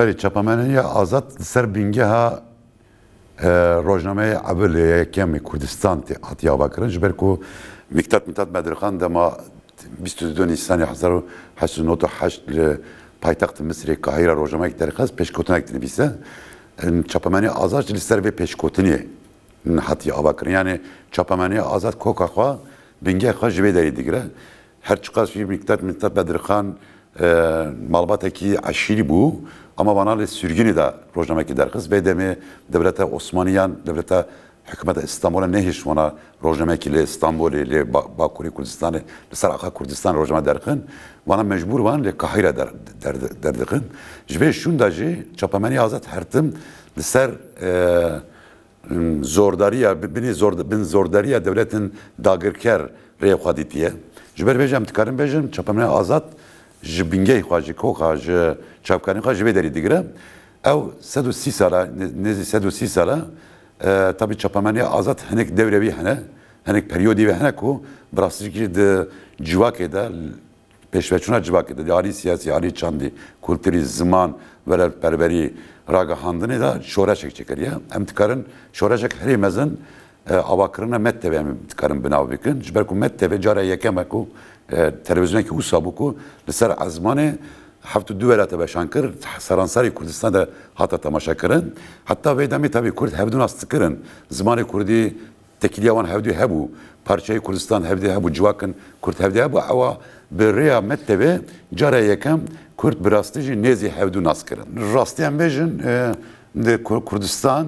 بله چپامنی آزاد سر بینگه ها روزنامه اول یکم کردستان تی هاتیا باکرن جبر کو میکتات بدرخان دما 22 نیسان 1898 پایتخت مصر قاهره روزنامه درخواست پیشکوتنک نویسه چپامنی آزاد جلی سر به پیشکوتنی هاتیا باکرن یعنی چپامنی آزاد کوکا خوا بینگه خوا جبه داری دیگره هر چقدر فی میکتات بدرخان malbateki aşırı bu ama bana sürgünü de rojamek derkız ve demi devlete Osmaniyan devlete hükümete İstanbul'a ne hiç bana rojamek ile İstanbul ile Bakuri Kürdistan'ı Saraka Kürdistan rojamek derkin bana mecbur van le Kahire derdikin ve şundacı çapameni azat hertim ser zordariya bin zordariya devletin dagirker reyxaditiye jber bejam tikarim bejam çapameni azat جبینگی خواهی کوچه چاپکاری خواهی بدری دیگره او 130 ساله نزدیک 130 ساله tabi çapamani azat henek devrevi hene henek periyodi ve henek o burası ki de civakede peşveçuna civakede yani siyasi yani çandi kültürü zaman ve perveri raga handını da şora çekecekler ya hem tıkarın şora çek her mezun avakırına metteve mi tıkarın binav bikin jberku metteve cara yekemeku televizyona ki usabuku lisar azmane hafta düvelate beşankır Saransari Kürdistan'da hatta tamaşa kırın hatta veydami tabi Kürt hevdun astıkırın zamanı Kürdi tekiliyavan hevdi hebu parçayı Kürdistan hevdi hebu civakın Kürt hevdi hebu ama bir metteve cara yekem Kürt birastıcı nezi hevdun askırın rastiyen bejin de Kürdistan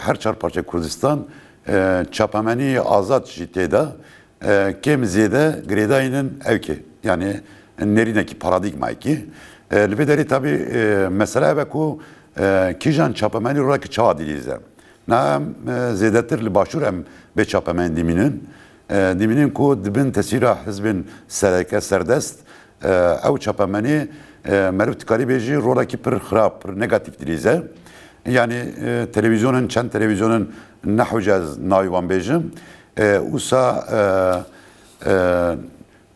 her çar parça Kürdistan çapameni azat jiteda kem ziyade gredayının evki yani nerineki paradigma ki libederi tabi mesela ve ku kijan çapameni olarak çava dilize na ziyadetir li başur em be çapamen diminin ku dibin tesira hizbin sereke serdest ev çapameni merv tikari beji rolaki pır xrab pır negatif dilize yani televizyonun nahujaz nayvan bejim usa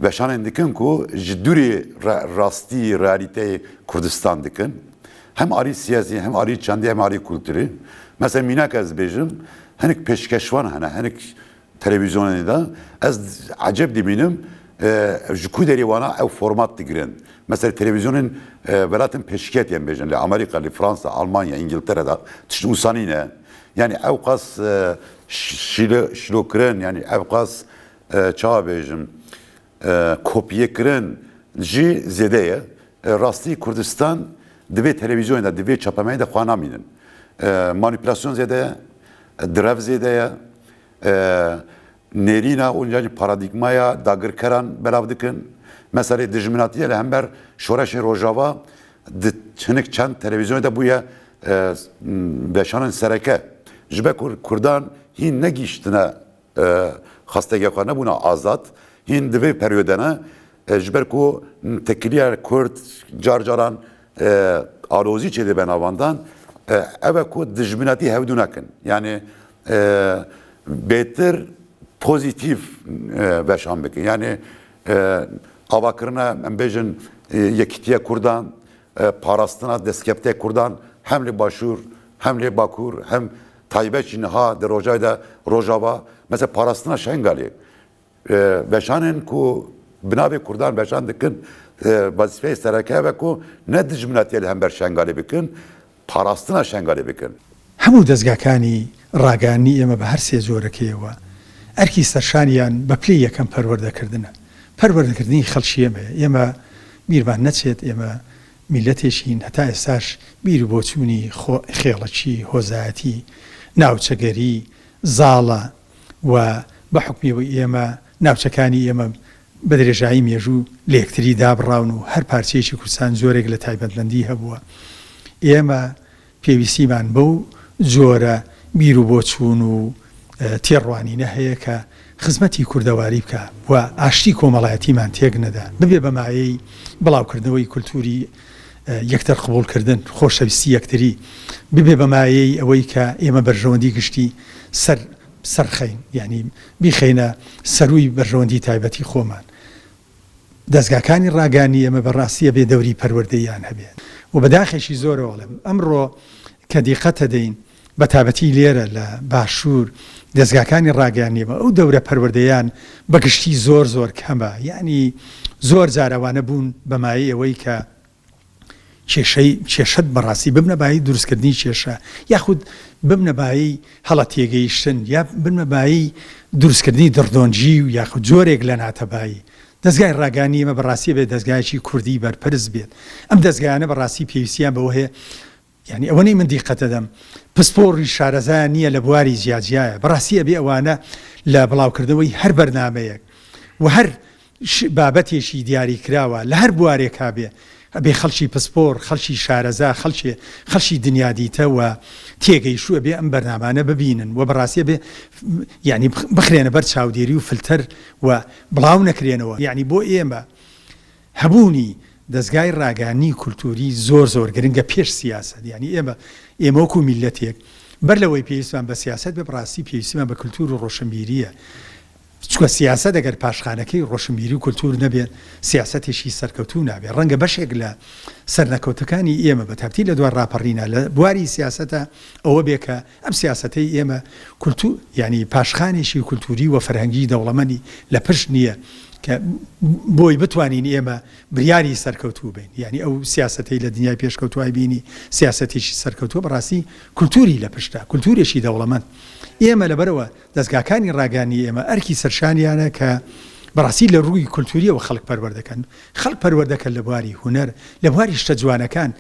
veşanen dikin ku jidduri rasti realite Kürdistan dikin hem ari siyasi hem ari çandi hem ari kültürü mesela minak az bejim henik peşkeşvan henik televizyonda da az acep diminim jku deri wana ev format digirin mesela televizyonun velatın peşket yen bejim Amerika, Fransa, Almanya, İngiltere'de tişti usanine yani evkas şilokren yani evkas çağabejim kopya kren ji zedeye rasti Kürdistan dibe televizyonda dibe çapamaya da xanaminin manipülasyon zedeye drev zedeye nerina onca paradigmaya dagır karan belavdikin mesela dijminatiye hember şoraşe rojava çenik çan televizyonda bu ya beşanın sereke jibe Kurdan hin ne giştine xastagahane buna azat hin dibe periyodena jiber ku tekiliyer Kürt carcaran arozi çedi ben avandan eve ku dijminati hevdunakin yani beter pozitif beşan bekin yani avakırına embejin yekitiye Kurdan parastına deskepte Kurdan hem li başur hem li bakur hem Taybeçin ha de rojayda rojava mesela parastına şengali beşanen ku binabe Kurdan beşan dikin vazife sereke ve ku ne dijminatiyel hember şengali bikin parastına şengali bikin hemû dezgahkani ragani ema be her sê zorekeyewa erkî serşaniyan be plê yekem perwerdekirine perwerdekirînê xelşî ema bîrvan neçêt ema milletêşîn heta êstar bîr û boçûnî xêڵekî hozayetî ناوچەگەری زاڵە و بە حکمی ئێمە ناوچەکانی ئێمە بە درێژایی مێژوو لە یەکتری دابڕاون و هەر پارچەیەکی کوردستان زۆرێک لە تایبەتمەندی هەبووە ئێمە پێویستیمان بەو جۆرە بیر و بۆچوون و تێڕوانینە هەیە کە خزمەتی کوردەواری بکە و ئاشتی کۆمەڵایەتیمان تێک نەدا ببێ بە مایەی بڵاوکردنەوەی کولتوری یەکتر قبولکردن خۆشەویستی یەکتری ببێ بە مایەی ئەوەی کە ئێمە بەرژەوەندی گشتی سەرخەین یعنی بیخەینە سەرووی بەرژەوەندی تایبەتی خۆمان دەستگاکانی ڕاگانی ئێمە بەڕاستیە بێ دەوری پەروەردەیان هەبێت و بەداخێکی زۆرەوەڵم ئەمڕۆ کە دیقەتە دەین بە تابەتی لێرە لە باشوور دەستگاکانی ڕاگەیانیەوە ئەو دەورە پەروەردەیان بەگشتی زۆر کەمە یعنی زۆر جارەوانە بوون بەمایی ئەوەی کە کێشەت بەڕاستی ببنەبایی دروستکردنی کێشە یاخود ببنەبایی هەڵە تێگەیشتن یا بنەبایی دروستکردنی دڕدۆنجی و یاخود جۆرێک لە ناتەبایی دەستگای ڕاگەیانی ئێمە بەڕاستی بێت دەستگایکی کوردی بەرپرس بێت ئەم دەستگایانە بەڕاستی پێویستیان بەوە هەیە یعنی ئەوەی من دیقەتە دەم پسپۆڕی شارەزایان نییە لە بواری جیاجیایە بەڕاستی ئەبێ ئەوانە لە بڵاوکردنەوەی هەر بەرنامەیەک و هەر بابەتێکی دیاری کراوە لە هەر بوارێکا بێ ئەبێ خەڵکی پسپۆر خەڵکی شارەزا خەڵکی دنیا دیتەوە تێگەیشووە بێ ئەم بەرنامانە ببینن و بەڕاستی بێ یعنی بخرێنە بەر چاودێری و فلتەر و بڵاو نەکرێنەوە یعنی بۆ ئێمە هەبوونی دەستگای ڕاگەیانی کولتوری زۆر گرنگە پێش سیاست یعنی ئێمە وەکو میلەتێک بەر لەوەی پێویستمان بە سیاست بە بەڕاستی پێویستیمان بە کولتور و ڕۆشنبیریە چکە سیاست ئەگەر پاشخانەکەی ڕۆشنبیری و کولتور نەبێت سیاستێکی سەرکەوتوو نابێت ڕەنگە بەشێک لە سەرنەکەوتەکانی ئێمە بە تابتی لە دوای ڕاپەڕینە لە بواری سیاستە ئەوە بێ کە ئەم سیاستەی ئێمە کولتور ینی پاشخانێکی کولتوری و فەرهەنگی دەوڵەمەندی لە پشت نییە کە بۆی بتوانین ئێمە بریاری سەرکەوتوو بین یعنی ئەو سیاستەی لە دنیای پێشکەوتوای بینی سیاستێکی سەرکەوتووە بەڕاستی کولتوری لە پشتە کولتورێکی دەوڵەمەند ئێمە لەبەرەوە دەستگاکانی ڕاگەیانی ئێمە ئەرکی سەرشانیانە کە بەڕاستی لە ڕووی کولتوریەوە خەڵک پەروەردەکەن خەڵک پەروەردەکەن لە بواری هونەر لە بواری شتە جوانەکان